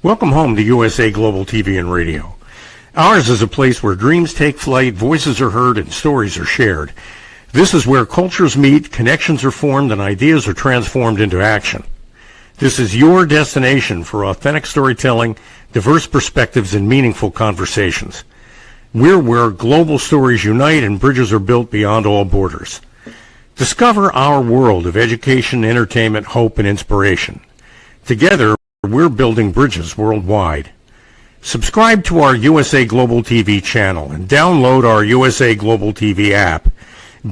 Welcome home to USA Global TV and Radio. Ours is a place where dreams take flight, voices are heard, and stories are shared. This is where cultures meet, connections are formed, and ideas are transformed into action. This is your destination for authentic storytelling, diverse perspectives, and meaningful conversations. We're where global stories unite and bridges are built beyond all borders. Discover our world of education, entertainment, hope, and inspiration. Together, we're building bridges worldwide. Subscribe to our USA Global TV channel and download our USA Global TV app.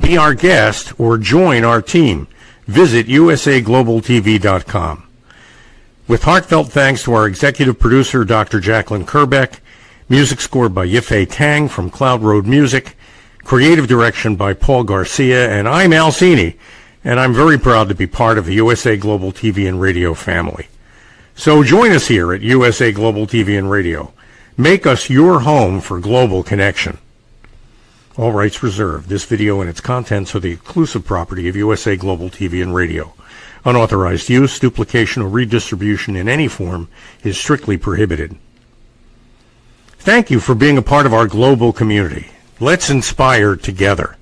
Be our guest or join our team. Visit usaglobaltv.com. With heartfelt thanks to our executive producer, Dr. Jacalyn Kerbeck, music scored by Yifei Tang from Cloud Road Music, creative direction by Paul Garcia, and I'm Al Cini, and I'm very proud to be part of the USA Global TV and Radio family. So join us here at USA Global TV and Radio. Make us your home for global connection. All rights reserved. This video and its contents are the exclusive property of USA Global TV and Radio. Unauthorized use, duplication, or redistribution in any form is strictly prohibited. Thank you for being a part of our global community. Let's inspire together.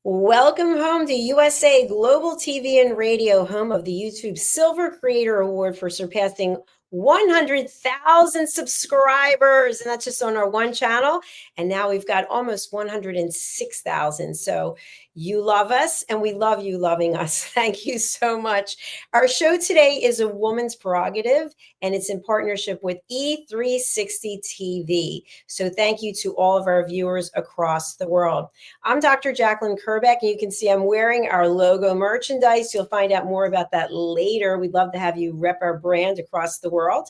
Welcome home to USA Global TV and Radio, home of the YouTube Silver Creator Award for surpassing 100,000 subscribers. And that's just on our one channel. And now we've got almost 106,000. So you love us and we love you loving us. Thank you so much. Our show today is A Woman's Prerogative, and it's in partnership with E360 TV. So thank you to all of our viewers across the world. I'm Dr. Jacalyn Kerbeck, and you can see I'm wearing our logo merchandise. You'll find out more about that later. We'd love to have you rep our brand across the world.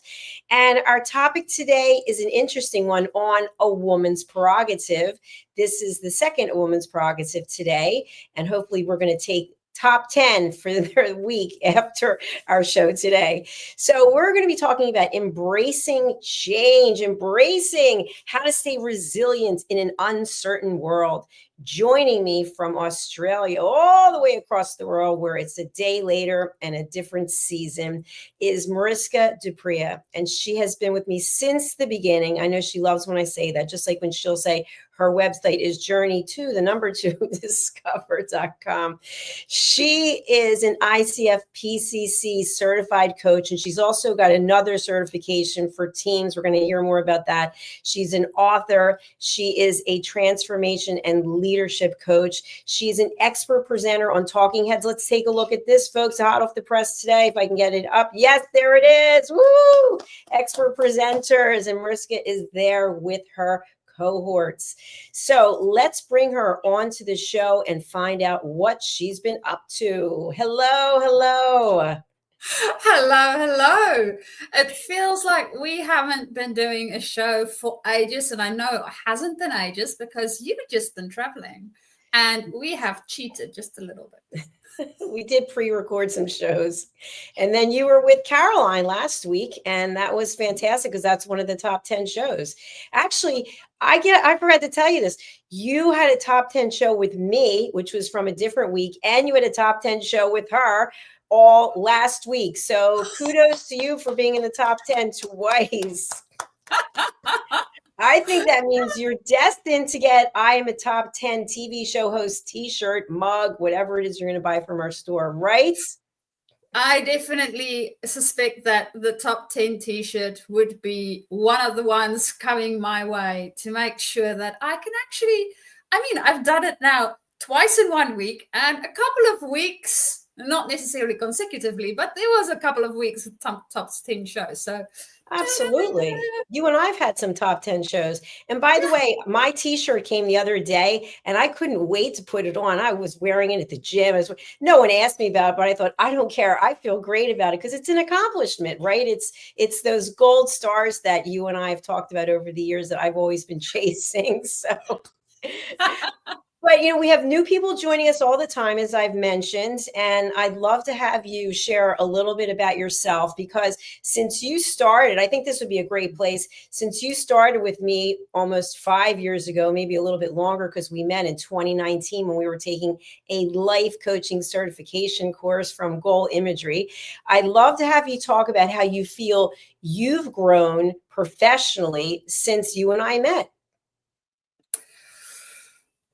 And our topic today is an interesting one on a woman's prerogative. This is the second woman's prerogative today, and hopefully we're going to take top 10 for the week after our show today. So we're going to be talking about embracing change, embracing how to stay resilient in an uncertain world. Joining me from Australia all the way across the world, where it's a day later and a different season, is Mariska du Preez. And she has been with me since the beginning. I know she loves when I say that, just like when she'll say her website is journey2discover.com. She is an ICF PCC certified coach, and she's also got another certification for teams. We're going to hear more about that. She's an author. She is a transformation and leadership coach. She's an expert presenter on Talking Heads. Let's take a look at this, folks. Hot off the press today. If I can get it up. Yes, there it is. Woo! Expert presenters. And Mariska is there with her cohorts. So let's bring her onto the show and find out what she's been up to. Hello, hello. Hello. It feels like we haven't been doing a show for ages, and I know it hasn't been ages because you've just been traveling, and we have cheated just a little bit. We did pre-record some shows, and then you were with Caroline last week, and that was fantastic because that's one of the top 10 shows. Actually, I forgot to tell you this. You had a top 10 show with me, which was from a different week, and you had a top 10 show with her all last week. So kudos to you for being in the top 10 twice. I think that means you're destined to get I am a top 10 TV show host t-shirt, mug, whatever it is you're going to buy from our store, right? I definitely suspect that the top 10 t-shirt would be one of the ones coming my way to make sure that I can actually, I've done it now twice in 1 week and a couple of weeks, not necessarily consecutively, but there was a couple of weeks of top 10 shows. So absolutely. You and I've had some top 10 shows. And by the way, my t-shirt came the other day and I couldn't wait to put it on. I was wearing it at the gym. No one asked me about it, but I thought, I don't care. I feel great about it because it's an accomplishment, right? It's those gold stars that you and I have talked about over the years that I've always been chasing. So But, we have new people joining us all the time, as I've mentioned, and I'd love to have you share a little bit about yourself, because since you started, I think this would be a great place. Since you started with me almost 5 years ago, maybe a little bit longer, because we met in 2019 when we were taking a life coaching certification course from Goal Imagery. I'd love to have you talk about how you feel you've grown professionally since you and I met.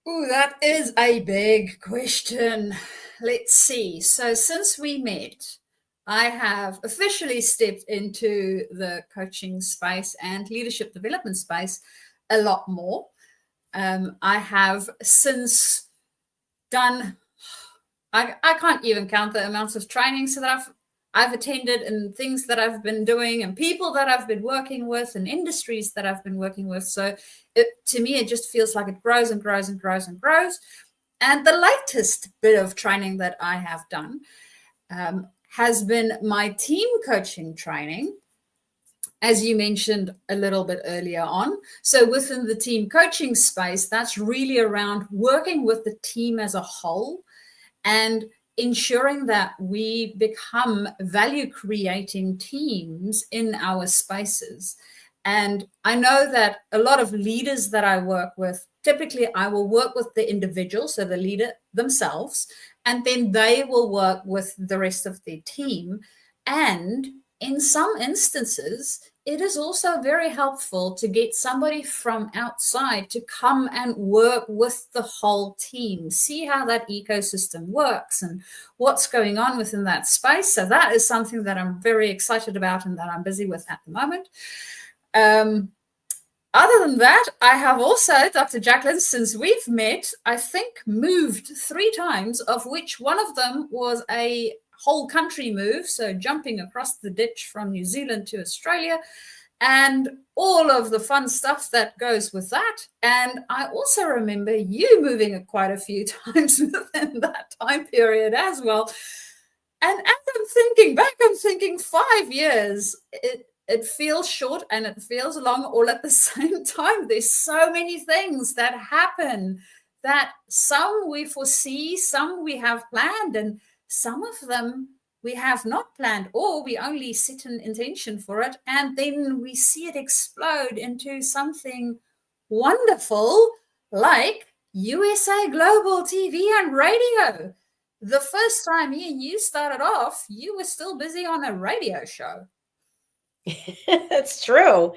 Oh, that is a big question. Let's see. So since we met, I have officially stepped into the coaching space and leadership development space a lot more. I have since done, I can't even count the amounts of trainings that I've attended and things that I've been doing and people that I've been working with and industries that I've been working with. So to me, it just feels like it grows and grows and grows and grows. And the latest bit of training that I have done has been my team coaching training, as you mentioned a little bit earlier on. So within the team coaching space, that's really around working with the team as a whole and ensuring that we become value creating teams in our spaces. And I know that a lot of leaders that I work with, typically I will work with the individual, so the leader themselves, and then they will work with the rest of their team. And in some instances, it is also very helpful to get somebody from outside to come and work with the whole team, see how that ecosystem works and what's going on within that space. So that is something that I'm very excited about and that I'm busy with at the moment. Other than that, I have also, Dr. Jacalyn, since we've met, I think moved 3 times, of which one of them was a whole country move, so jumping across the ditch from New Zealand to Australia, and all of the fun stuff that goes with that. And I also remember you moving quite a few times within that time period as well. And as I'm thinking back, I'm thinking 5 years, it feels short and it feels long all at the same time. There's so many things that happen, that some we foresee, some we have planned, and some of them we have not planned, or we only set an intention for it, and then we see it explode into something wonderful like USA Global TV and Radio. The first time me and you started off, you were still busy on a radio show. That's true.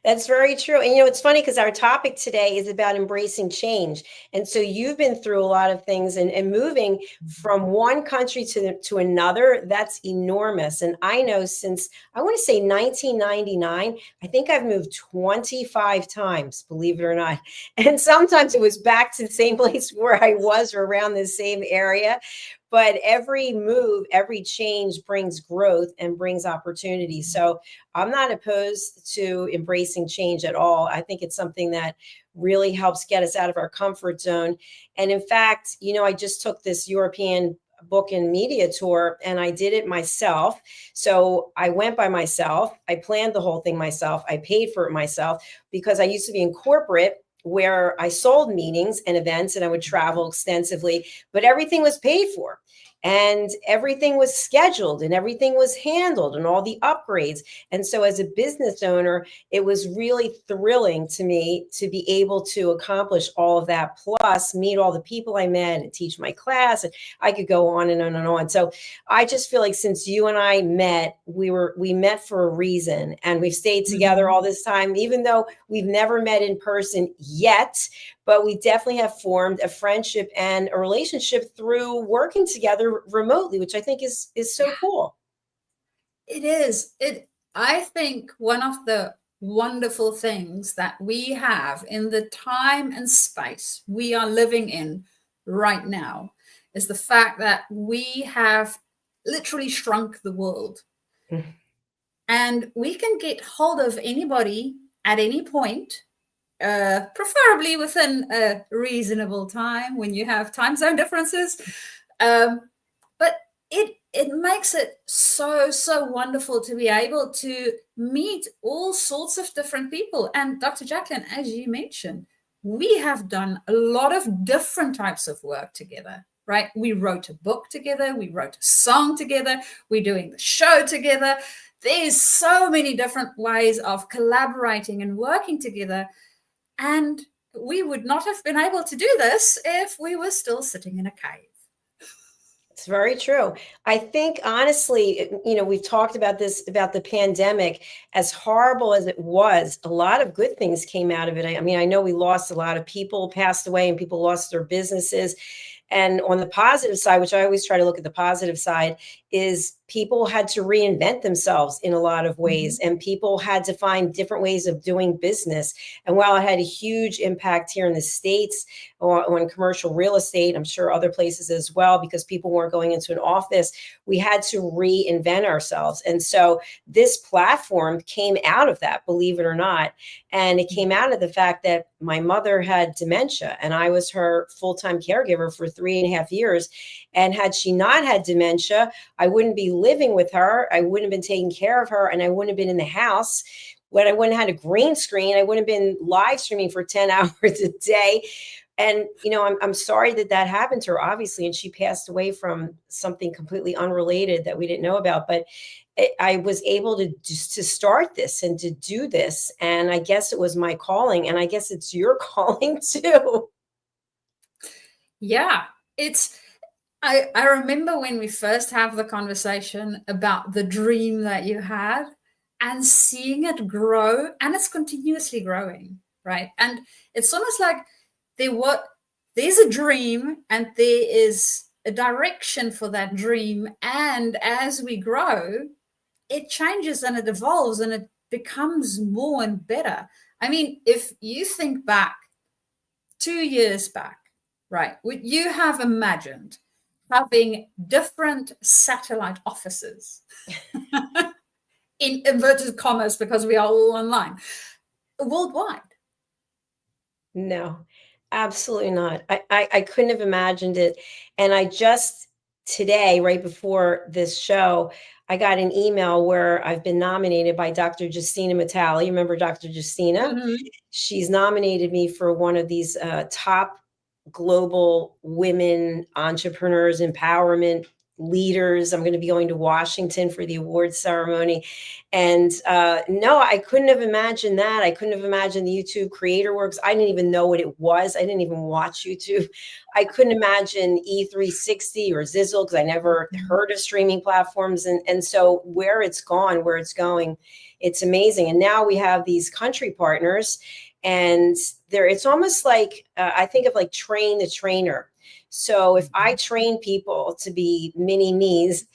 That's very true. And it's funny because our topic today is about embracing change. And so you've been through a lot of things, and moving from one country to another, that's enormous. And I know since, I want to say 1999, I think I've moved 25 times, believe it or not. And sometimes it was back to the same place where I was, or around the same area. But every move, every change brings growth and brings opportunity. So I'm not opposed to embracing change at all. I think it's something that really helps get us out of our comfort zone. And in fact, I just took this European book and media tour, and I did it myself. So I went by myself. I planned the whole thing myself. I paid for it myself, because I used to be in corporate, where I sold meetings and events, and I would travel extensively, but everything was paid for. And everything was scheduled and everything was handled, and all the upgrades. And so as a business owner, it was really thrilling to me to be able to accomplish all of that, plus meet all the people I met and teach my class. And I could go on and on and on. So I just feel like since you and I met, we met for a reason, and we've stayed together all this time, even though we've never met in person yet. But we definitely have formed a friendship and a relationship through working together remotely, which I think is so cool. It is. I think one of the wonderful things that we have in the time and space we are living in right now is the fact that we have literally shrunk the world. And we can get hold of anybody at any point, preferably within a reasonable time when you have time zone differences. But it makes it so wonderful to be able to meet all sorts of different people. And Dr. Jacalyn, as you mentioned, we have done a lot of different types of work together, right? We wrote a book together, we wrote a song together, we're doing the show together. There's so many different ways of collaborating and working together. And we would not have been able to do this if we were still sitting in a cave. It's very true. I think, honestly, we've talked about this, about the pandemic. As horrible as it was, a lot of good things came out of it. I mean, I know we lost a lot of people, passed away, and people lost their businesses. And on the positive side, which I always try to look at the positive side, is people had to reinvent themselves in a lot of ways, and people had to find different ways of doing business. And while it had a huge impact here in the States on commercial real estate, I'm sure other places as well, because people weren't going into an office, we had to reinvent ourselves. And so this platform came out of that, believe it or not. And it came out of the fact that my mother had dementia, and I was her full-time caregiver for 3.5 years. And had she not had dementia, I wouldn't be living with her. I wouldn't have been taking care of her, and I wouldn't have been in the house. When I wouldn't have had a green screen, I wouldn't have been live streaming for 10 hours a day. And, I'm sorry that happened to her, obviously, and she passed away from something completely unrelated that we didn't know about. But I was able to start this and to do this. And I guess it was my calling, and I guess it's your calling too. Yeah, I remember when we first have the conversation about the dream that you had and seeing it grow, and it's continuously growing, right? And it's almost like there's a dream and there is a direction for that dream. And as we grow, it changes and it evolves and it becomes more and better. I mean, if you think back 2 years back, right, would you have imagined having different satellite offices in inverted commas, because we are all online, worldwide? No, absolutely not. I couldn't have imagined it. And I just today, right before this show, I got an email where I've been nominated by Dr. Justina Matali. You remember Dr. Justina? Mm-hmm. She's nominated me for one of these top global women entrepreneurs, empowerment leaders. I'm going to be going to Washington for the awards ceremony. And no, I couldn't have imagined that. I couldn't have imagined the YouTube Creator Works. I didn't even know what it was. I didn't even watch YouTube. I couldn't imagine E360 or Zizzle, because I never heard of streaming platforms. And so where it's gone, where it's going, it's amazing. And now we have these country partners, and it's almost like, I think of like train the trainer. So if I train people to be mini me's,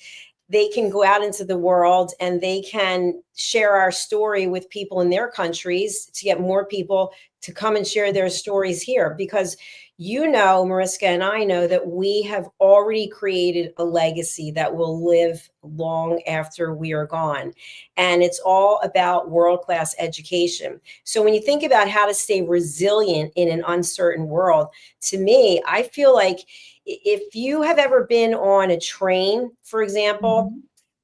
they can go out into the world and they can share our story with people in their countries to get more people to come and share their stories here. Because Mariska and I know that we have already created a legacy that will live long after we are gone. And it's all about world-class education. So when you think about how to stay resilient in an uncertain world, to me, I feel like if you have ever been on a train, for example,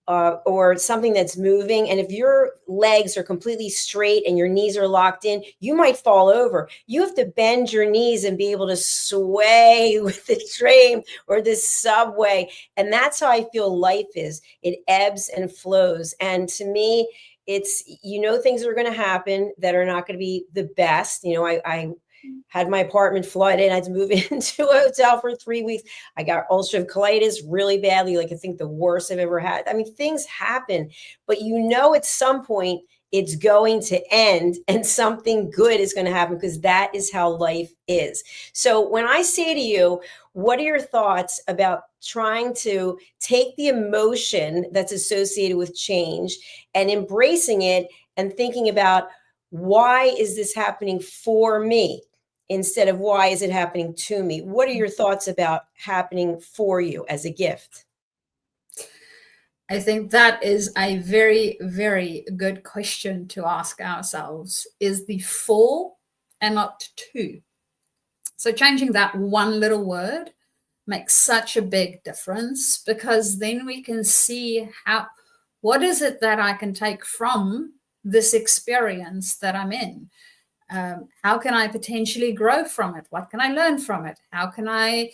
or something that's moving, and if your legs are completely straight and your knees are locked in, you might fall over. You have to bend your knees and be able to sway with the train or the subway. And that's how I feel life is. It ebbs and flows. And to me, it's, things are going to happen that are not going to be the best. I had my apartment flooded. I had to move into a hotel for 3 weeks. I got ulcerative colitis really badly, like I think the worst I've ever had. I mean, things happen, but at some point it's going to end and something good is going to happen, because that is how life is. So when I say to you, what are your thoughts about trying to take the emotion that's associated with change and embracing it and thinking about, why is this happening for me, instead of why is it happening to me? What are your thoughts about happening for you as a gift? I think that is a very, very good question to ask ourselves. Is the for and not to? So changing that one little word makes such a big difference, because then we can see what is it that I can take from this experience that I'm in. How can I potentially grow from it? What can I learn from it? How can I,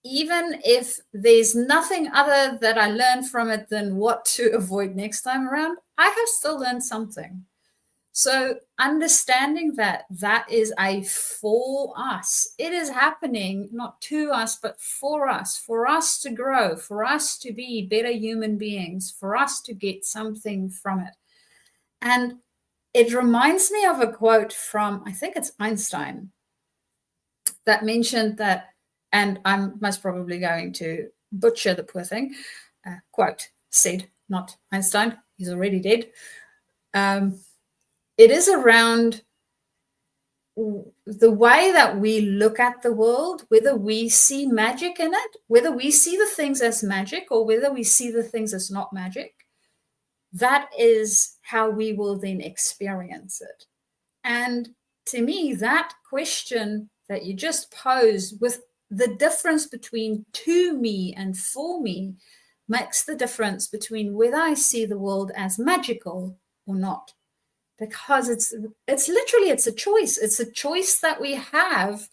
even if there's nothing other that I learn from it than what to avoid next time around, I have still learned something. So understanding that that is a for us, it is happening not to us, but for us to grow, for us to be better human beings, for us to get something from it. And it reminds me of a quote from, I think it's Einstein, that mentioned that, and I'm most probably going to butcher the poor thing, quote, said, not Einstein, he's already dead. It is around the way that we look at the world, whether we see magic in it, whether we see the things as magic or whether we see the things as not magic. That is how we will then experience it. And to me, that question that you just posed, with the difference between to me and for me, makes the difference between whether I see the world as magical or not. Because it's literally, it's a choice. It's a choice that we have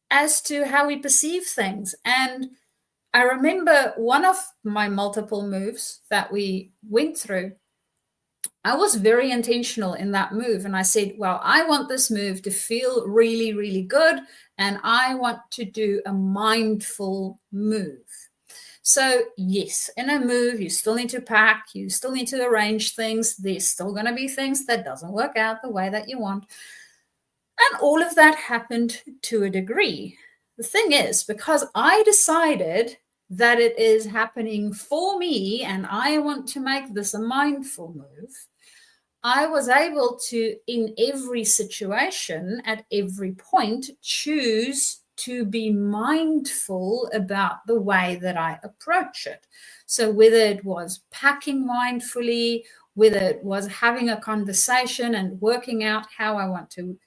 as to how we perceive things. And I remember one of my multiple moves that we went through, I was very intentional in that move. And I said, well, I want this move to feel really, really good. And I want to do a mindful move. So yes, in a move, you still need to pack, you still need to arrange things. There's still going to be things that doesn't work out the way that you want. And all of that happened to a degree. The thing is, because I decided that it is happening for me and I want to make this a mindful move, I was able to, in every situation, at every point, choose to be mindful about the way that I approach it. So whether it was packing mindfully, whether it was having a conversation and working out how I want to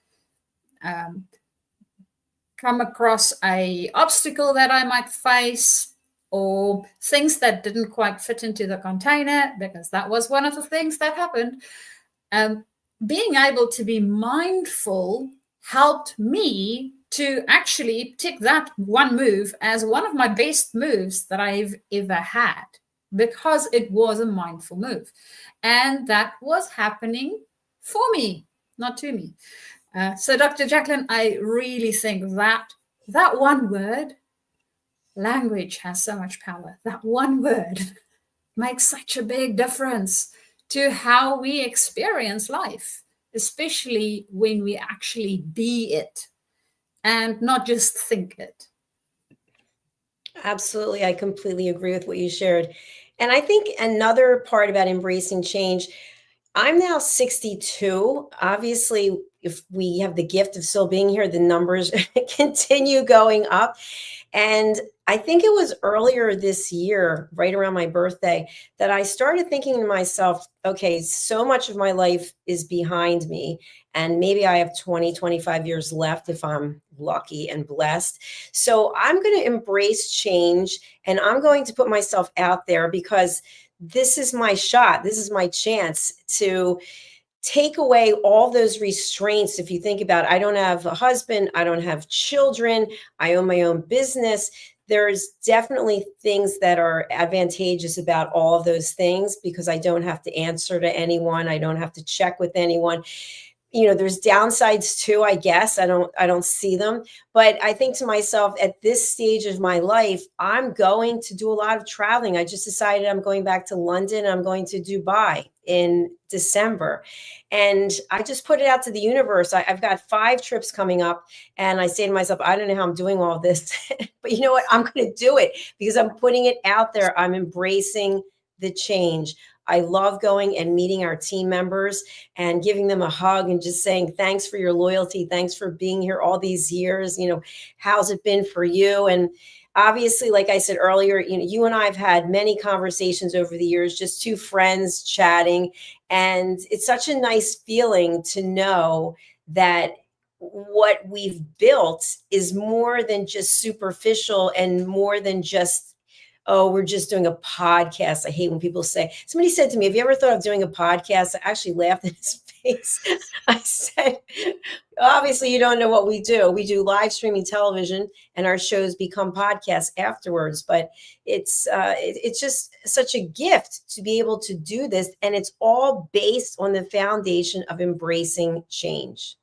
come across a obstacle that I might face, or things that didn't quite fit into the container, because that was one of the things that happened. Being able to be mindful helped me to actually tick that one move as one of my best moves that I've ever had, because it was a mindful move. And that was happening for me, not to me. So Dr. Jacalyn, I really think that one word, language, has so much power. That one word makes such a big difference to how we experience life, especially when we actually be it and not just think it. Absolutely. I completely agree with what you shared. And I think another part about embracing change, I'm now 62. Obviously, if we have the gift of still being here, the numbers continue going up. And I think it was earlier this year, right around my birthday, that I started thinking to myself, okay, so much of my life is behind me, and maybe I have 20, 25 years left if I'm lucky and blessed. So I'm going to embrace change, and I'm going to put myself out there, because this is my shot. This is my chance to take away all those restraints. If you think about it, I don't have a husband, I don't have children, I own my own business. There's definitely things that are advantageous about all of those things, because I don't have to answer to anyone. I don't have to check with anyone. You know, there's downsides too, I guess. I don't see them. But I think to myself, at this stage of my life, I'm going to do a lot of traveling. I just decided I'm going back to London. I'm going to Dubai in December. And I just put it out to the universe. I've got 5 trips coming up, and I say to myself, I don't know how I'm doing all of this, but you know what? I'm going to do it, because I'm putting it out there. I'm embracing the change. I love going and meeting our team members and giving them a hug and just saying, thanks for your loyalty. Thanks for being here all these years. You know, how's it been for you? And obviously, like I said earlier, you know, you and I have had many conversations over the years, just 2 friends chatting. And it's such a nice feeling to know that what we've built is more than just superficial and more than just, oh, we're just doing a podcast. I hate when people say, somebody said to me, have you ever thought of doing a podcast? I actually laughed in his face. I said, obviously you don't know what we do. We do live streaming television and our shows become podcasts afterwards, but it's just such a gift to be able to do this. And it's all based on the foundation of embracing change.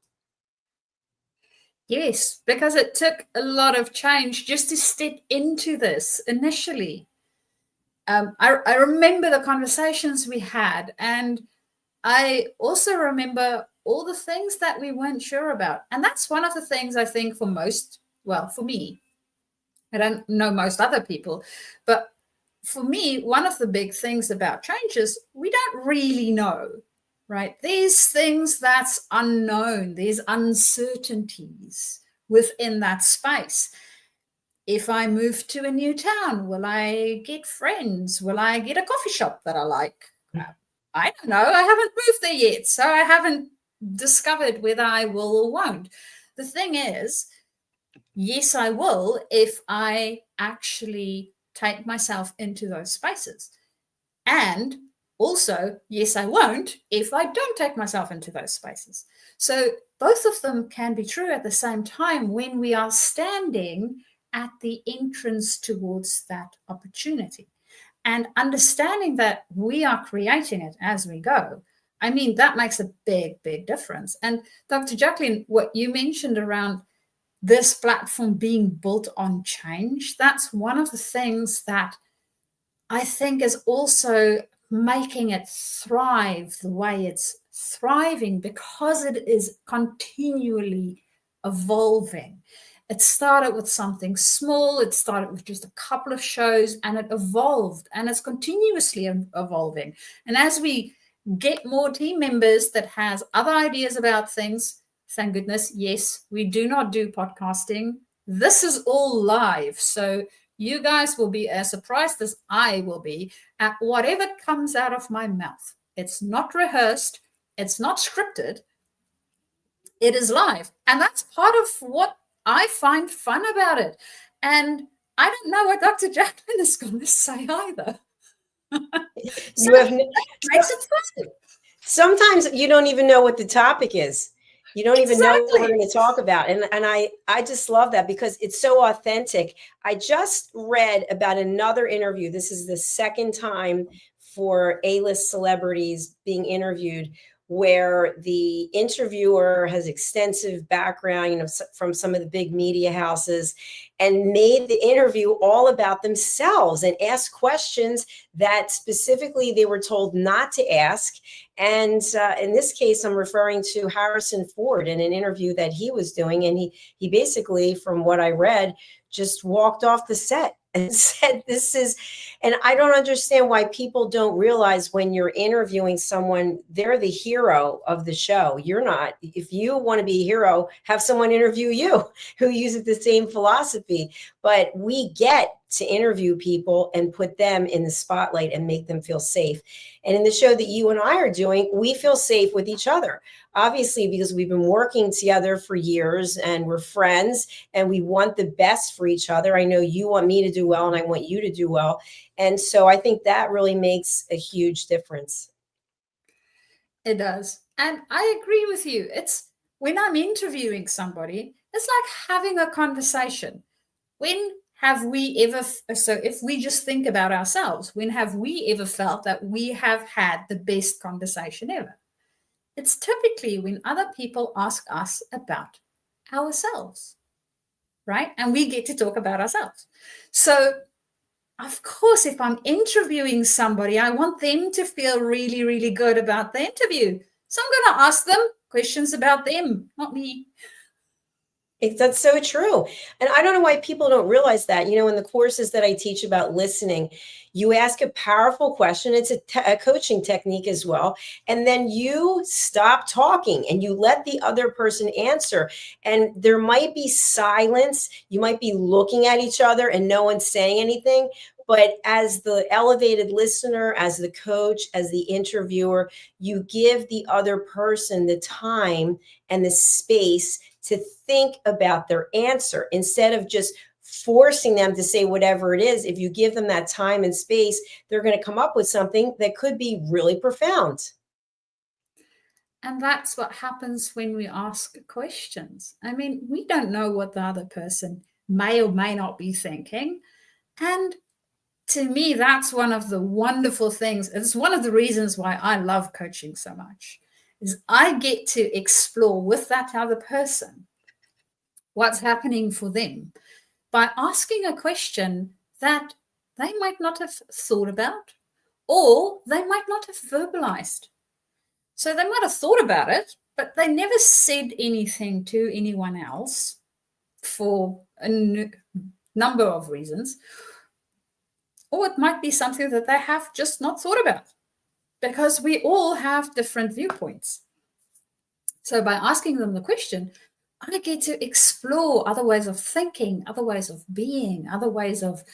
Yes, because it took a lot of change just to step into this initially. I remember the conversations we had, and I also remember all the things that we weren't sure about. And that's one of the things I think for me, I don't know most other people, but for me, one of the big things about change is we don't really know, right? These things that's unknown, these uncertainties within that space. If I move to a new town, will I get friends? Will I get a coffee shop that I like? I don't know. I haven't moved there yet, so I haven't discovered whether I will or won't. The thing is, yes, I will if I actually take myself into those spaces. And also, yes, I won't if I don't take myself into those spaces. So both of them can be true at the same time when we are standing at the entrance towards that opportunity. And understanding that we are creating it as we go, I mean, that makes a big, big difference. And Dr. Jacalyn, what you mentioned around this platform being built on change, that's one of the things that I think is also making it thrive the way it's thriving, because it is continually evolving. It started with something small. It started with just a couple of shows, and it evolved, and it's continuously evolving. And as we get more team members that has other ideas about things, thank goodness, yes, we do not do podcasting. This is all live. So you guys will be as surprised as I will be at whatever comes out of my mouth. It's not rehearsed. It's not scripted. It is live. And that's part of what I find fun about it. And I don't know what Dr. Jacalyn is going to say either. So You have makes it fun. Sometimes you don't even know what the topic is. You don't even know what we're Exactly. going to talk about. And I just love that because it's so authentic. I just read about another interview. This is the second time for A-list celebrities being interviewed, where the interviewer has extensive background, from some of the big media houses, and made the interview all about themselves and asked questions that specifically they were told not to ask. And in this case, I'm referring to Harrison Ford in an interview that he was doing. And he basically, from what I read, just walked off the set and said, and I don't understand why people don't realize when you're interviewing someone, they're the hero of the show. You're not. If you want to be a hero, have someone interview you who uses the same philosophy. But we get to interview people and put them in the spotlight and make them feel safe. And in the show that you and I are doing, we feel safe with each other, obviously, because we've been working together for years and we're friends and we want the best for each other. I know you want me to do well and I want you to do well. And so I think that really makes a huge difference. It does. And I agree with you. It's when I'm interviewing somebody, it's like having a conversation. When have we ever, so if we just think about ourselves, when have we ever felt that we have had the best conversation ever? It's typically when other people ask us about ourselves, right? And we get to talk about ourselves. So, of course, if I'm interviewing somebody, I want them to feel really, really good about the interview. So I'm going to ask them questions about them, not me. That's so true. And I don't know why people don't realize that. In the courses that I teach about listening, you ask a powerful question. It's a coaching technique as well. And then you stop talking and you let the other person answer. And there might be silence. You might be looking at each other and no one's saying anything. But as the elevated listener, as the coach, as the interviewer, you give the other person the time and the space to think about their answer instead of just forcing them to say whatever it is. If you give them that time and space, they're going to come up with something that could be really profound. And that's what happens when we ask questions. I mean, we don't know what the other person may or may not be thinking. And to me, that's one of the wonderful things. It's one of the reasons why I love coaching so much, is I get to explore with that other person what's happening for them by asking a question that they might not have thought about, or they might not have verbalized. So they might have thought about it, but they never said anything to anyone else for a number of reasons. Or it might be something that they have just not thought about, because we all have different viewpoints. So by asking them the question, I get to explore other ways of thinking, other ways of being, other ways of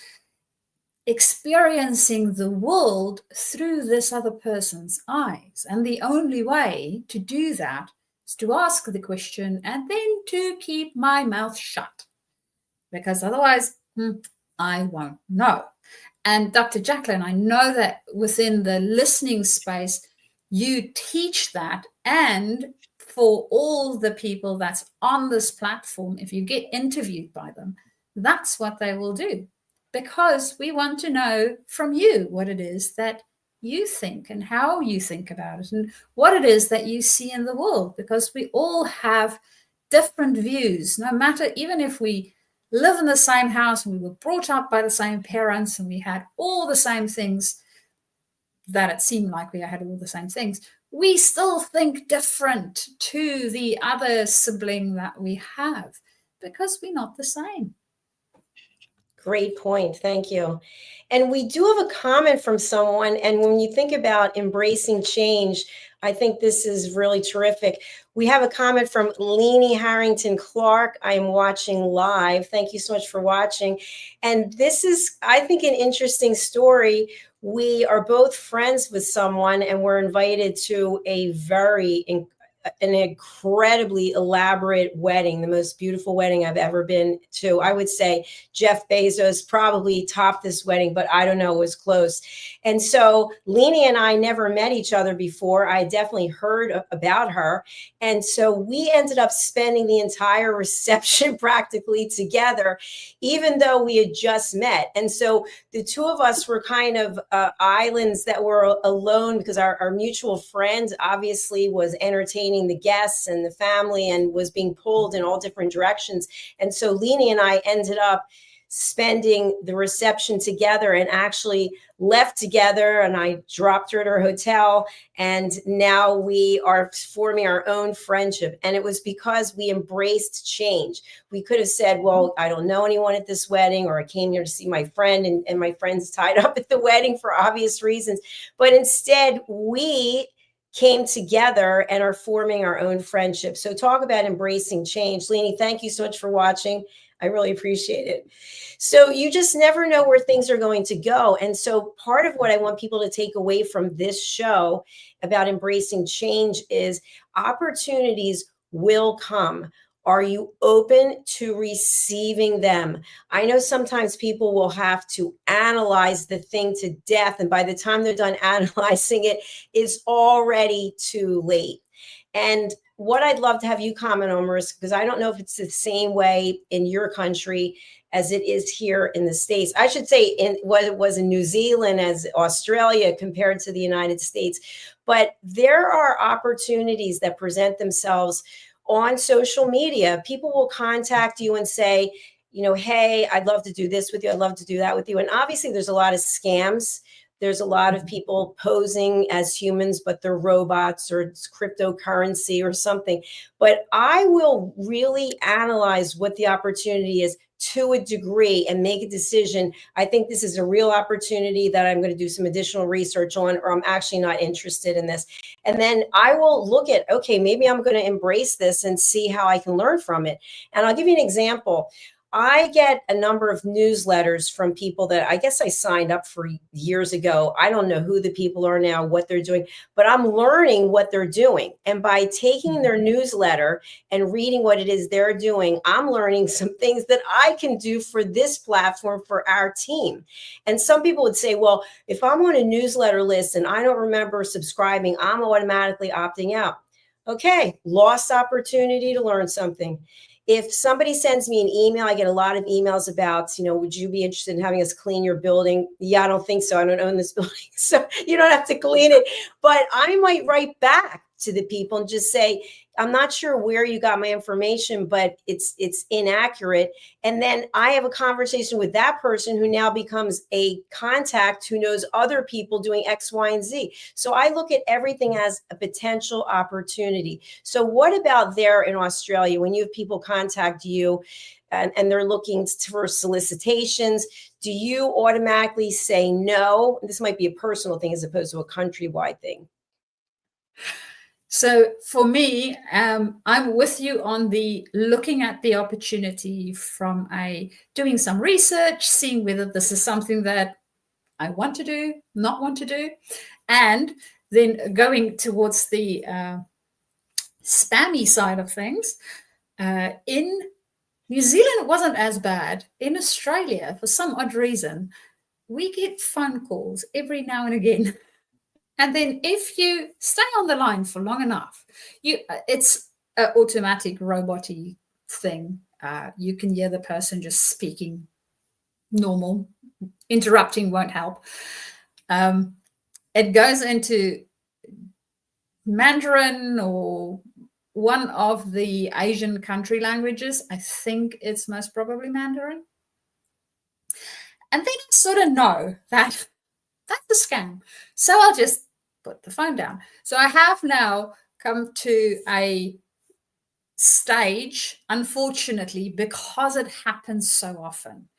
experiencing the world through this other person's eyes. And the only way to do that is to ask the question and then to keep my mouth shut, because otherwise I won't know. And Dr. Jacalyn, I know that within the listening space, you teach that. And for all the people that's on this platform, if you get interviewed by them, that's what they will do. Because we want to know from you what it is that you think and how you think about it and what it is that you see in the world, because we all have different views, no matter, even if we live in the same house and we were brought up by the same parents and we had all the same things, that it seemed like we had all the same things, we still think different to the other sibling that we have, because we're not the same. Great point. Thank you. And we do have a comment from someone. And when you think about embracing change, I think this is really terrific. We have a comment from Leanie Harrington Clark. I am watching live. Thank you so much for watching. And this is, I think, an interesting story. We are both friends with someone and we're invited to an incredibly elaborate wedding, the most beautiful wedding I've ever been to. I would say Jeff Bezos probably topped this wedding, but I don't know, it was close. And so Leanie and I never met each other before. I definitely heard about her. And so we ended up spending the entire reception practically together, even though we had just met. And so the two of us were kind of islands that were alone, because our mutual friend obviously was entertaining the guests and the family and was being pulled in all different directions. And so Leanie and I ended up spending the reception together and actually left together, and I dropped her at her hotel, and now we are forming our own friendship. And it was because we embraced change. We could have said, well, I don't know anyone at this wedding, or I came here to see my friend and my friend's tied up at the wedding for obvious reasons. But instead, we came together and are forming our own friendship. So talk about embracing change. Leanie, thank you so much for watching. I really appreciate it. So you just never know where things are going to go. And so part of what I want people to take away from this show about embracing change is opportunities will come. Are you open to receiving them? I know sometimes people will have to analyze the thing to death, and by the time they're done analyzing it, it's already too late. And what I'd love to have you comment on, Mariska, because I don't know if it's the same way in your country as it is here in the States. I should say in what it was in New Zealand, as Australia compared to the United States. But there are opportunities that present themselves on social media. People will contact you and say, you know, hey, I'd love to do this with you. I'd love to do that with you. And obviously there's a lot of scams. There's a lot of people posing as humans, but they're robots, or it's cryptocurrency or something. But I will really analyze what the opportunity is to a degree and make a decision. I think this is a real opportunity that I'm going to do some additional research on, or I'm actually not interested in this. And then I will look at, okay, maybe I'm going to embrace this and see how I can learn from it. And I'll give you an example. I get a number of newsletters from people that I guess I signed up for years ago. I don't know who the people are now, what they're doing, but I'm learning what they're doing. And by taking their newsletter and reading what it is they're doing, I'm learning some things that I can do for this platform, for our team. And some people would say, well, if I'm on a newsletter list and I don't remember subscribing, I'm automatically opting out. Okay, lost opportunity to learn something. If somebody sends me an email, I get a lot of emails about, would you be interested in having us clean your building? Yeah, I don't think so. I don't own this building, so you don't have to clean it. But I might write back to the people and just say, I'm not sure where you got my information, but it's inaccurate. And then I have a conversation with that person who now becomes a contact who knows other people doing X, Y, and Z. So I look at everything as a potential opportunity. So what about there in Australia when you have people contact you and they're looking for solicitations? Do you automatically say no? This might be a personal thing as opposed to a countrywide thing. So for me, I'm with you on the looking at the opportunity from doing some research, seeing whether this is something that I want to do, not want to do, and then going towards the spammy side of things. In New Zealand, it wasn't as bad. In Australia, for some odd reason, we get phone calls every now and again. And then if you stay on the line for long enough, it's an automatic robot-y thing. You can hear the person just speaking normal. Interrupting won't help. It goes into Mandarin or one of the Asian country languages. I think it's most probably Mandarin. And then I sort of know that that's a scam. So I'll just put the phone down. So I have now come to a stage, unfortunately, because it happens so often,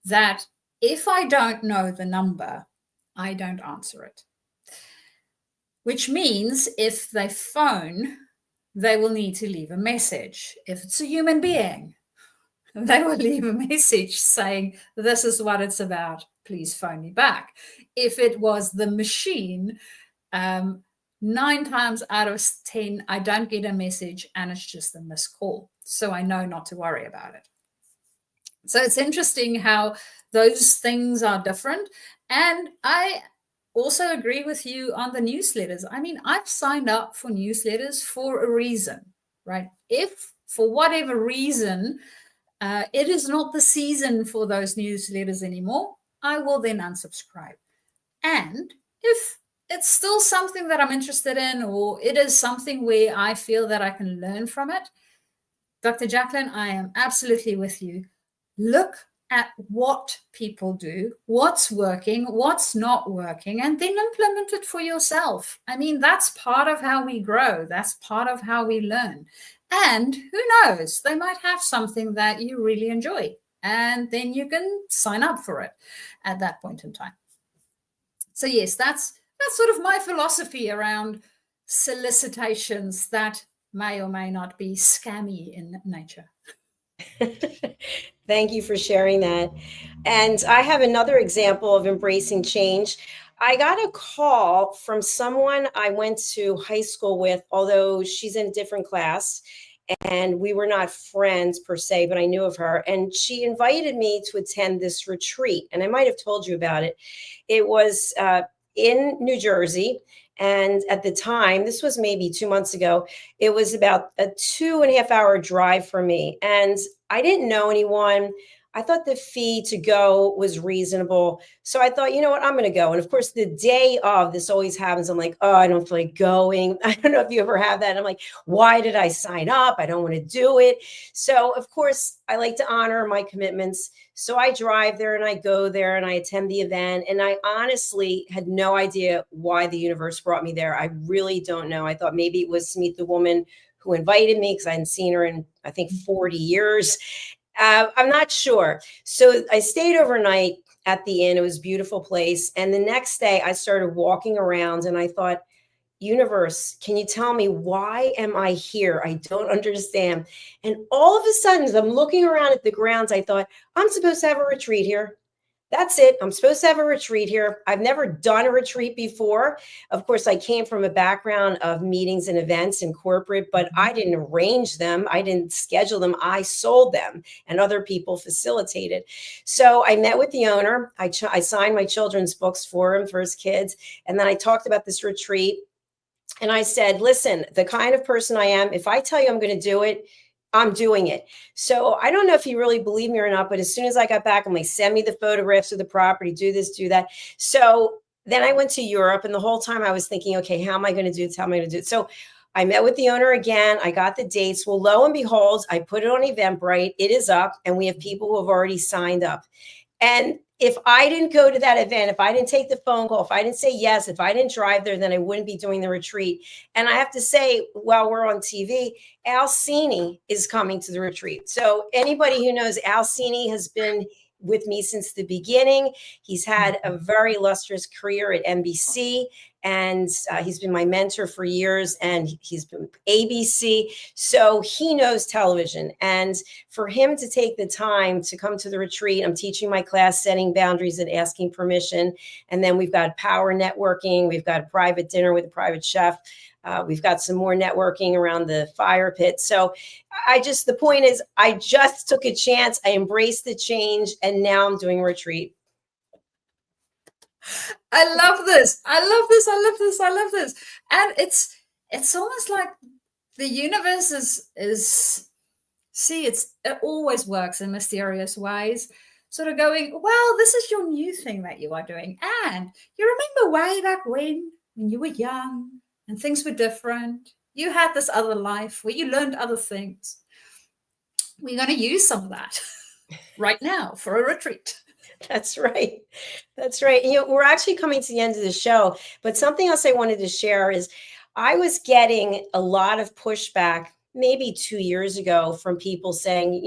that if I don't know the number, I don't answer it. Which means if they phone, they will need to leave a message. If it's a human being, they will leave a message saying, this is what it's about, please phone me back. If it was the machine, 9 times out of 10, I don't get a message and it's just a missed call. So I know not to worry about it. So it's interesting how those things are different. And I also agree with you on the newsletters. I mean, I've signed up for newsletters for a reason, right? If for whatever reason, it is not the season for those newsletters anymore, I will then unsubscribe. And if it's still something that I'm interested in, or it is something where I feel that I can learn from it, Dr. Jacalyn, I am absolutely with you. Look at what people do, what's working, what's not working, and then implement it for yourself. I mean, that's part of how we grow. That's part of how we learn. And who knows, they might have something that you really enjoy, and then you can sign up for it at that point in time. So yes, that's sort of my philosophy around solicitations that may or may not be scammy in nature. Thank you for sharing that. And I have another example of embracing change. I got a call from someone I went to high school with, although she's in a different class, and we were not friends per se, but I knew of her. And she invited me to attend this retreat. And I might have told you about it. It was in New Jersey. And at the time, this was maybe 2 months ago, it was about a 2.5 hour drive for me. And I didn't know anyone. I thought the fee to go was reasonable. So I thought, you know what, I'm going to go. And of course, the day of, this always happens. I'm like, oh, I don't feel like going. I don't know if you ever have that. I'm like, why did I sign up? I don't want to do it. So of course, I like to honor my commitments. So I drive there and I go there and I attend the event. And I honestly had no idea why the universe brought me there. I really don't know. I thought maybe it was to meet the woman who invited me because I hadn't seen her in, I think, 40 years. I'm not sure. So I stayed overnight at the inn. It was a beautiful place. And the next day I started walking around and I thought, universe, can you tell me, why am I here? I don't understand. And all of a sudden, as I'm looking around at the grounds, I thought, I'm supposed to have a retreat here. That's it. I'm supposed to have a retreat here. I've never done a retreat before. Of course, I came from a background of meetings and events in corporate, but I didn't arrange them. I didn't schedule them. I sold them and other people facilitated. So I met with the owner. I signed my children's books for him, for his kids. And then I talked about this retreat. And I said, listen, the kind of person I am, if I tell you I'm going to do it, I'm doing it. So I don't know if you really believe me or not, but as soon as I got back, I'm like, send me the photographs of the property, do this, do that. So then I went to Europe, and the whole time I was thinking, okay, how am I going to do this? How am I going to do it? So I met with the owner again. I got the dates. Well, lo and behold, I put it on Eventbrite. It is up, and we have people who have already signed up. And if I didn't go to that event, if I didn't take the phone call, if I didn't say yes, if I didn't drive there, then I wouldn't be doing the retreat. And I have to say, while we're on TV, Al Cini is coming to the retreat. So anybody who knows, Al Cini has been with me since the beginning. He's had a very illustrious career at NBC, and he's been my mentor for years, and he's been ABC. So he knows television. And for him to take the time to come to the retreat, I'm teaching my class, Setting Boundaries and Asking Permission. And then we've got power networking. We've got a private dinner with a private chef. We've got some more networking around the fire pit. So the point is, I just took a chance. I embraced the change, and now I'm doing a retreat. I love this. I love this. I love this. I love this. And it's almost like the universe is it always works in mysterious ways, sort of going, well, this is your new thing that you are doing. And you remember way back when you were young and things were different. You had this other life where you learned other things. We're going to use some of that right now for a retreat. That's right. That's right. We're actually coming to the end of the show, but something else I wanted to share is I was getting a lot of pushback maybe 2 years ago from people saying,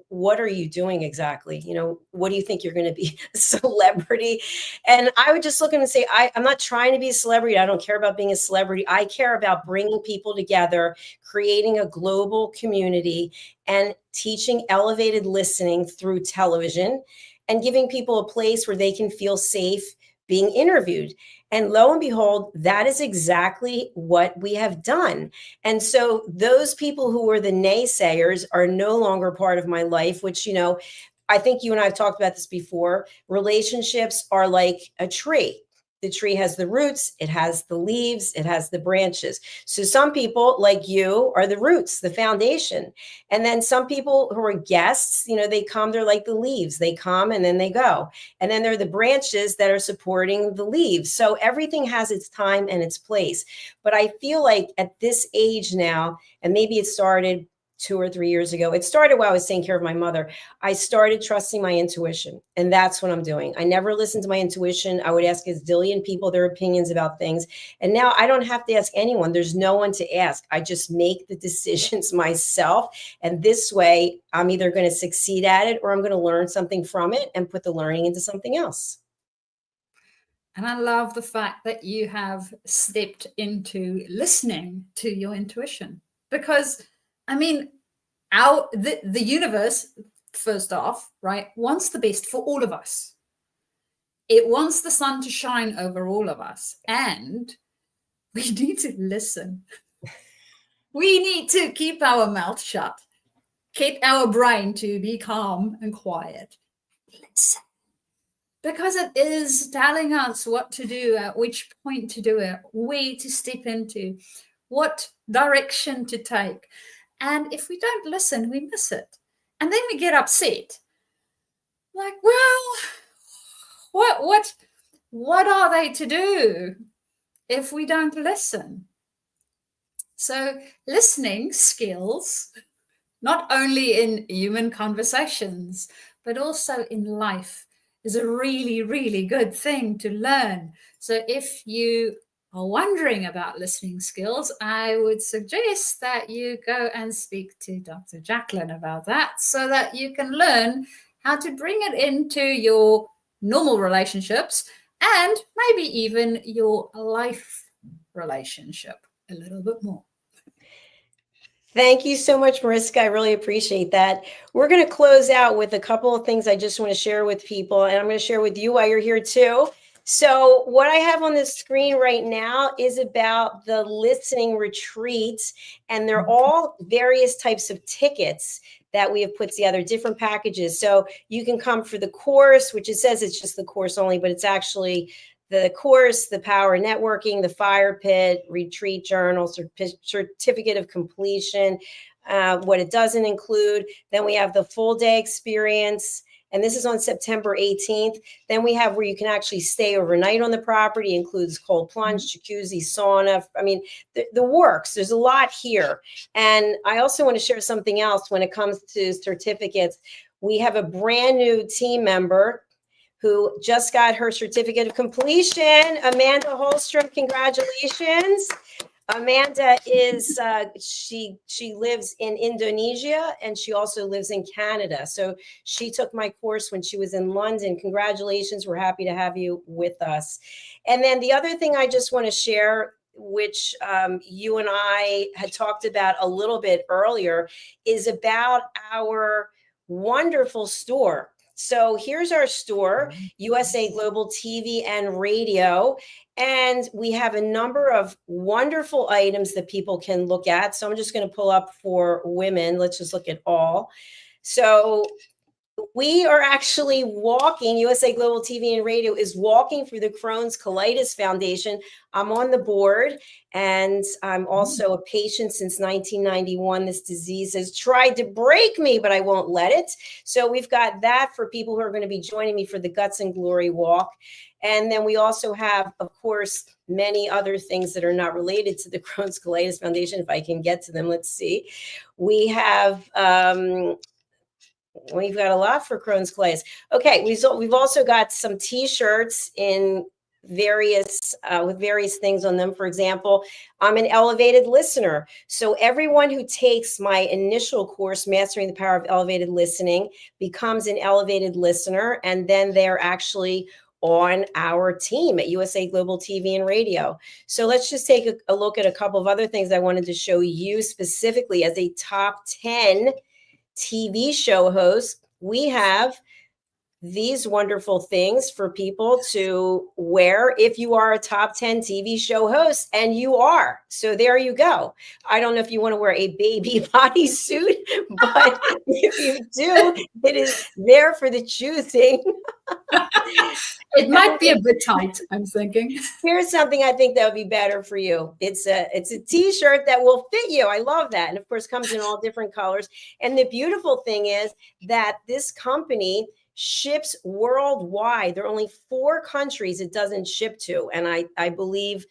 what are you doing exactly? What do you think you're going to be, a celebrity? And I would just look at them and say, I'm not trying to be a celebrity. I don't care about being a celebrity. I care about bringing people together, creating a global community, and teaching elevated listening through television, and giving people a place where they can feel safe being interviewed. And lo and behold, that is exactly what we have done. And so those people who were the naysayers are no longer part of my life, which, I think you and I have talked about this before. Relationships are like a tree. The tree has the roots, it has the leaves, it has the branches. So some people like you are the roots, the foundation. And then some people who are guests, they come, they're like the leaves. They come and then they go. And then they're the branches that are supporting the leaves. So everything has its time and its place. But I feel like at this age now, and maybe it started 2 or 3 years ago. It started while I was taking care of my mother. I started trusting my intuition, and that's what I'm doing. I never listened to my intuition. I would ask a zillion people their opinions about things. And now I don't have to ask anyone. There's no one to ask. I just make the decisions myself. And this way, I'm either going to succeed at it or I'm going to learn something from it and put the learning into something else. And I love the fact that you have stepped into listening to your intuition, because the universe, first off, right, wants the best for all of us. It wants the sun to shine over all of us. And we need to listen. We need to keep our mouth shut, keep our brain to be calm and quiet. Listen. Because it is telling us what to do, at which point to do it, where to step into, what direction to take. And if we don't listen, we miss it. And then we get upset. Like, well, what are they to do if we don't listen? So listening skills, not only in human conversations, but also in life, is a really, really good thing to learn. So if you are wondering about listening skills, I would suggest that you go and speak to Dr. Jacalyn about that, so that you can learn how to bring it into your normal relationships and maybe even your life relationship a little bit more. Thank you so much, Mariska. I really appreciate that. We're going to close out with a couple of things I just want to share with people, and I'm going to share with you while you're here too. So what I have on the screen right now is about the listening retreats, and they're all various types of tickets that we have put together, different packages. So you can come for the course, which it says it's just the course only, but it's actually the course, the power networking, the fire pit, retreat journal, certificate of completion, what it doesn't include. Then we have the full day experience. And this is on September 18th. Then we have where you can actually stay overnight on the property. It includes cold plunge, jacuzzi, sauna. I mean, the works. There's a lot here. And I also want to share something else when it comes to certificates. We have a brand new team member who just got her certificate of completion. Amanda Holstrom, congratulations. Amanda is, she lives in Indonesia and she also lives in Canada. So she took my course when she was in London. Congratulations. We're happy to have you with us. And then the other thing I just want to share, which you and I had talked about a little bit earlier, is about our wonderful store. So here's our store, USA Global TV and Radio. And we have a number of wonderful items that people can look at. So I'm just going to pull up for women. Let's just look at all. So we are actually walking, USA Global TV and Radio is walking through the Crohn's Colitis Foundation. I'm on the board, and I'm also a patient since 1991. This disease has tried to break me, but I won't let it. So we've got that for people who are going to be joining me for the Guts and Glory Walk. And then we also have, of course, many other things that are not related to the Crohn's Colitis Foundation. If I can get to them, let's see. We have... we've got a lot for Crohn's colitis. Okay, we've also got some T-shirts in various with various things on them. For example, I'm an elevated listener. So everyone who takes my initial course, Mastering the Power of Elevated Listening, becomes an elevated listener, and then they're actually on our team at USA Global TV and Radio. So let's just take a look at a couple of other things I wanted to show you specifically as a top 10 TV show host. We have these wonderful things for people to wear if you are a top 10 TV show host, and you are. So there you go. I don't know if you want to wear a baby bodysuit, but if you do, it is there for the choosing. It might be a bit tight, I'm thinking. Here's something I think that would be better for you. It's a T-shirt that will fit you. I love that. And of course, comes in all different colors. And the beautiful thing is that this company ships worldwide. There are only 4 countries it doesn't ship to. And I believe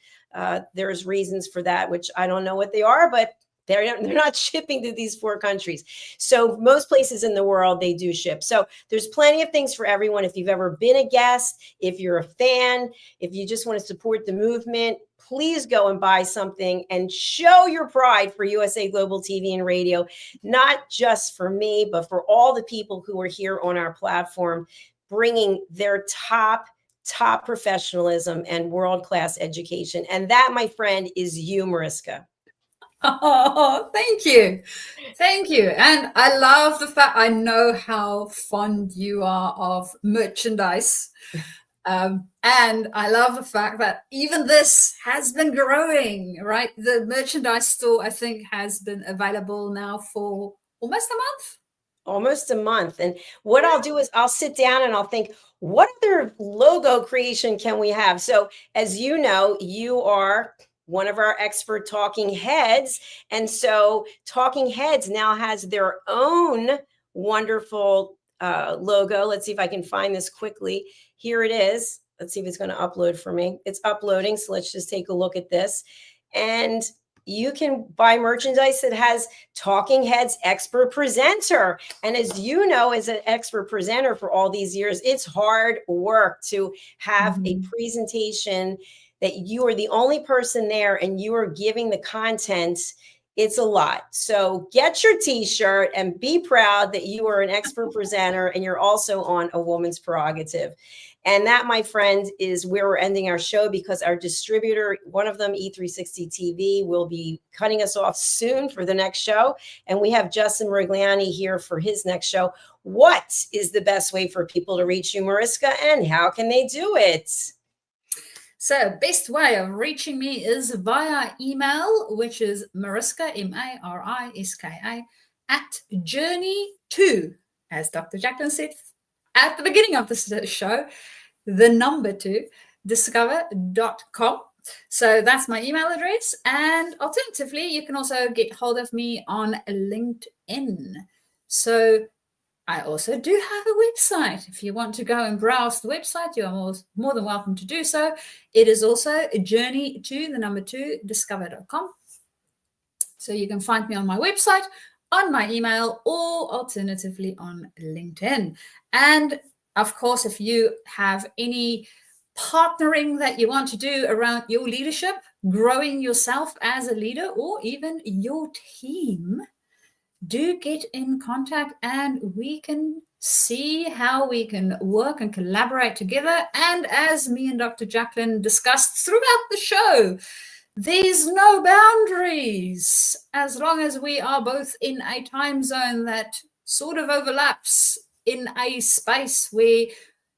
there's reasons for that, which I don't know what they are, but they're not shipping to these 4 countries. So most places in the world, they do ship. So there's plenty of things for everyone. If you've ever been a guest, if you're a fan, if you just want to support the movement, please go and buy something and show your pride for USA Global TV and Radio, not just for me, but for all the people who are here on our platform, bringing their top professionalism and world-class education. And that, my friend, is you, Mariska. Oh, thank you. Thank you. And I love the fact, I know how fond you are of merchandise. And I love the fact that even this has been growing, right? The merchandise store, I think, has been available now for almost a month. Almost a month. And what I'll do is I'll sit down and I'll think, what other logo creation can we have? So as you know, you are one of our expert talking heads. And so Talking Heads now has their own wonderful logo. Let's see if I can find this quickly. Here it is. Let's see if it's going to upload for me. It's uploading. So let's just take a look at this. And you can buy merchandise that has Talking Heads expert presenter. And as you know, as an expert presenter for all these years, it's hard work to have a presentation that you are the only person there and you are giving the content. It's a lot. So get your T-shirt and be proud that you are an expert presenter and you're also on A Woman's Prerogative. And that, my friend, is where we're ending our show, because our distributor, one of them, E360 TV, will be cutting us off soon for the next show. And we have Justin Merigliani here for his next show. What is the best way for people to reach you, Mariska, and how can they do it? So best way of reaching me is via email, which is Mariska, Mariska, @journey2, as Dr. Jacalyn said at the beginning of the show, the number 2, www.jacalyn-discover.com. So that's my email address. And alternatively, you can also get hold of me on LinkedIn. So I also do have a website. If you want to go and browse the website, you are more than welcome to do so. It is also a journey to the number 2 discover.com. So you can find me on my website, on my email, or alternatively on LinkedIn. And of course, if you have any partnering that you want to do around your leadership, growing yourself as a leader, or even your team, do get in contact and we can see how we can work and collaborate together. And as me and Dr. Jacalyn discussed throughout the show, there's no boundaries as long as we are both in a time zone that sort of overlaps in a space where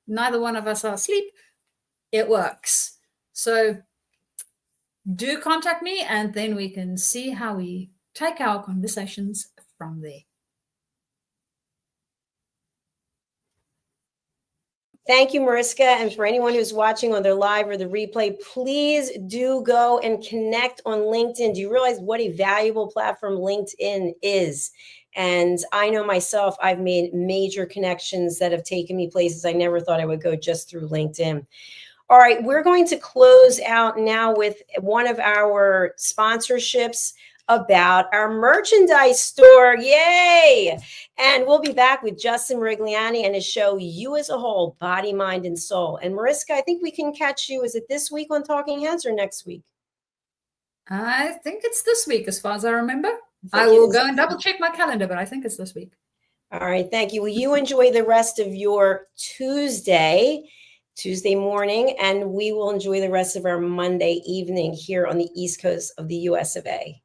neither one of us are asleep. It works. So do contact me and then we can see how we take our conversations from there. Thank you, Mariska. And for anyone who's watching on their live or the replay, please do go and connect on LinkedIn. Do you realize what a valuable platform LinkedIn is? And I know myself, I've made major connections that have taken me places I never thought I would go just through LinkedIn. All right, we're going to close out now with one of our sponsorships about our merchandise store. Yay! And we'll be back with Justin Merigliani and his show, You as a Whole, Body, Mind, and Soul. And Mariska, I think we can catch you. Is it this week on Talking Heads or next week? I think it's this week, as far as I remember. I will go and double check my calendar, but I think it's this week. All right, thank you. Well, you enjoy the rest of your Tuesday morning, and we will enjoy the rest of our Monday evening here on the East Coast of the US of A.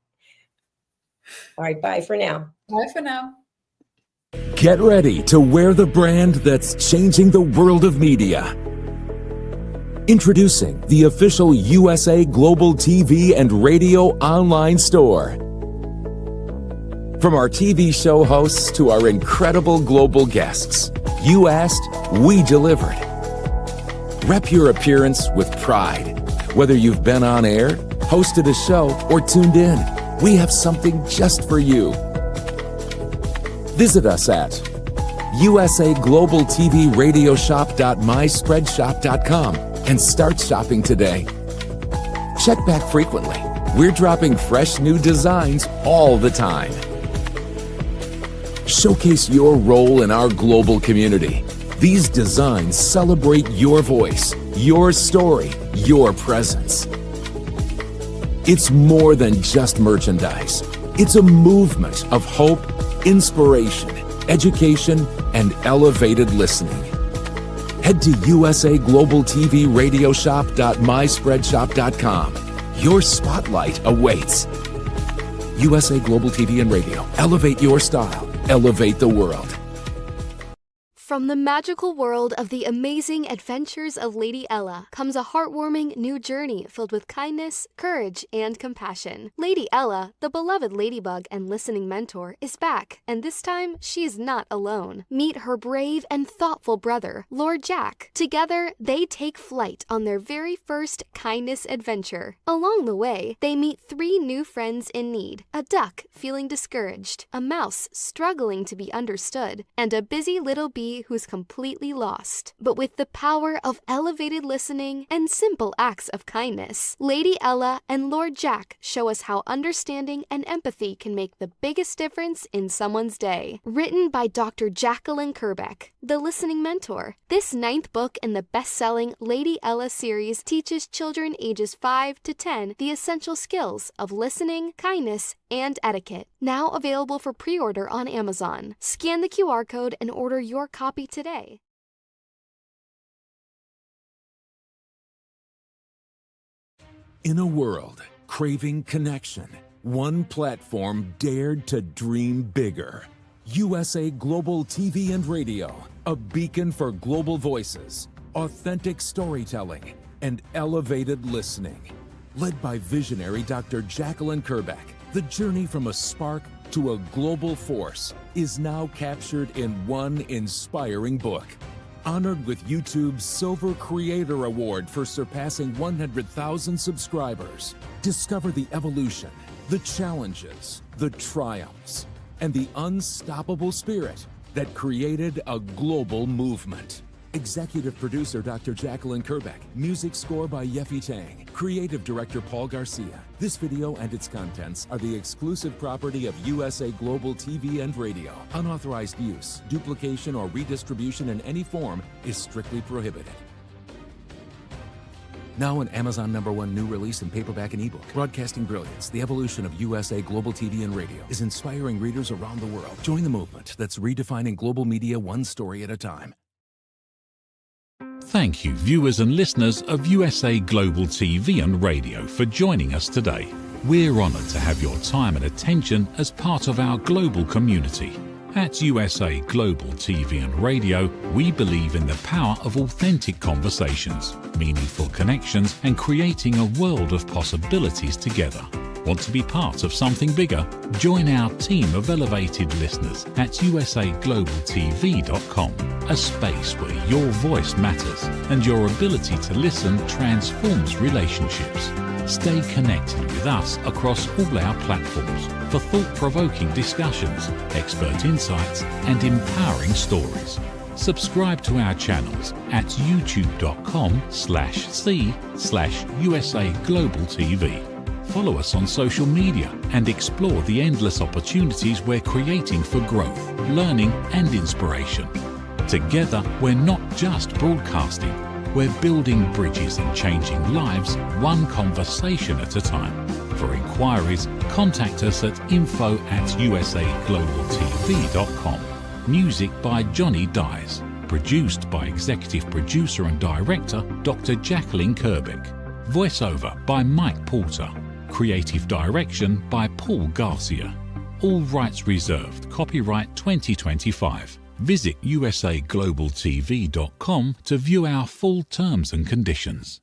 All right, bye for now. Bye for now. Get ready to wear the brand that's changing the world of media. Introducing the official USA Global TV and Radio online store. From our TV show hosts to our incredible global guests, you asked, we delivered. Rep your appearance with pride. Whether you've been on air, hosted a show, or tuned in, we have something just for you. Visit us at usaglobaltvradioshoп.myspreadshop.com and start shopping today. Check back frequently. We're dropping fresh new designs all the time. Showcase your role in our global community. These designs celebrate your voice, your story, your presence. It's more than just merchandise. It's a movement of hope, inspiration, education, and elevated listening. Head to usaglobaltvradioshoп.myspreadshop.com. Your spotlight awaits. USA Global TV and Radio. Elevate your style. Elevate the world. From the magical world of the amazing adventures of Lady Ella comes a heartwarming new journey filled with kindness, courage, and compassion. Lady Ella, the beloved ladybug and listening mentor, is back, and this time she is not alone. Meet her brave and thoughtful brother, Lord Jack. Together, they take flight on their very first kindness adventure. Along the way, they meet 3 new friends in need: a duck feeling discouraged, a mouse struggling to be understood, and a busy little bee who's completely lost. But with the power of elevated listening and simple acts of kindness, Lady Ella and Lord Jack show us how understanding and empathy can make the biggest difference in someone's day. Written by Dr. Jacalyn Kerbeck, the listening mentor, this 9th book in the best-selling Lady Ella series teaches children ages 5 to 10 the essential skills of listening, kindness, and etiquette. Now available for pre-order on Amazon. Scan the QR code and order your copy today. In a world craving connection, one platform dared to dream bigger. USA Global TV and Radio, a beacon for global voices, authentic storytelling, and elevated listening. Led by visionary Dr. Jacalyn Kerbeck, the journey from a spark to a global force is now captured in one inspiring book. Honored with YouTube's Silver Creator Award for surpassing 100,000 subscribers. Discover the evolution, the challenges, the triumphs, and the unstoppable spirit that created a global movement. Executive producer Dr. Jacalyn Kerbeck. Music score by Yeffy Tang. Creative director Paul Garcia. This video and its contents are the exclusive property of USA Global TV and Radio. Unauthorized use, duplication, or redistribution in any form is strictly prohibited. Now an Amazon #1 new release in paperback and ebook. Broadcasting Brilliance, the evolution of USA Global TV and Radio, is inspiring readers around the world. Join the movement that's redefining global media one story at a time. Thank you, viewers and listeners of USA Global TV and Radio, for joining us today. We're honored to have your time and attention as part of our global community. At USA Global TV and Radio, we believe in the power of authentic conversations, meaningful connections, and creating a world of possibilities together. Want to be part of something bigger? Join our team of elevated listeners at usaglobaltv.com, a space where your voice matters and your ability to listen transforms relationships. Stay connected with us across all our platforms for thought-provoking discussions, expert insights, and empowering stories. Subscribe to our channels at youtube.com/c/USAGlobalTV. Follow us on social media and explore the endless opportunities we're creating for growth, learning, and inspiration. Together, we're not just broadcasting, we're building bridges and changing lives one conversation at a time. For inquiries, contact us at info@usaglobaltv.com. Music by Johnny Dies. Produced by executive producer and director Dr. Jacalyn Kerbeck. Voiceover by Mike Porter. Creative direction by Paul Garcia. All rights reserved. Copyright 2025. Visit usaglobaltv.com to view our full terms and conditions.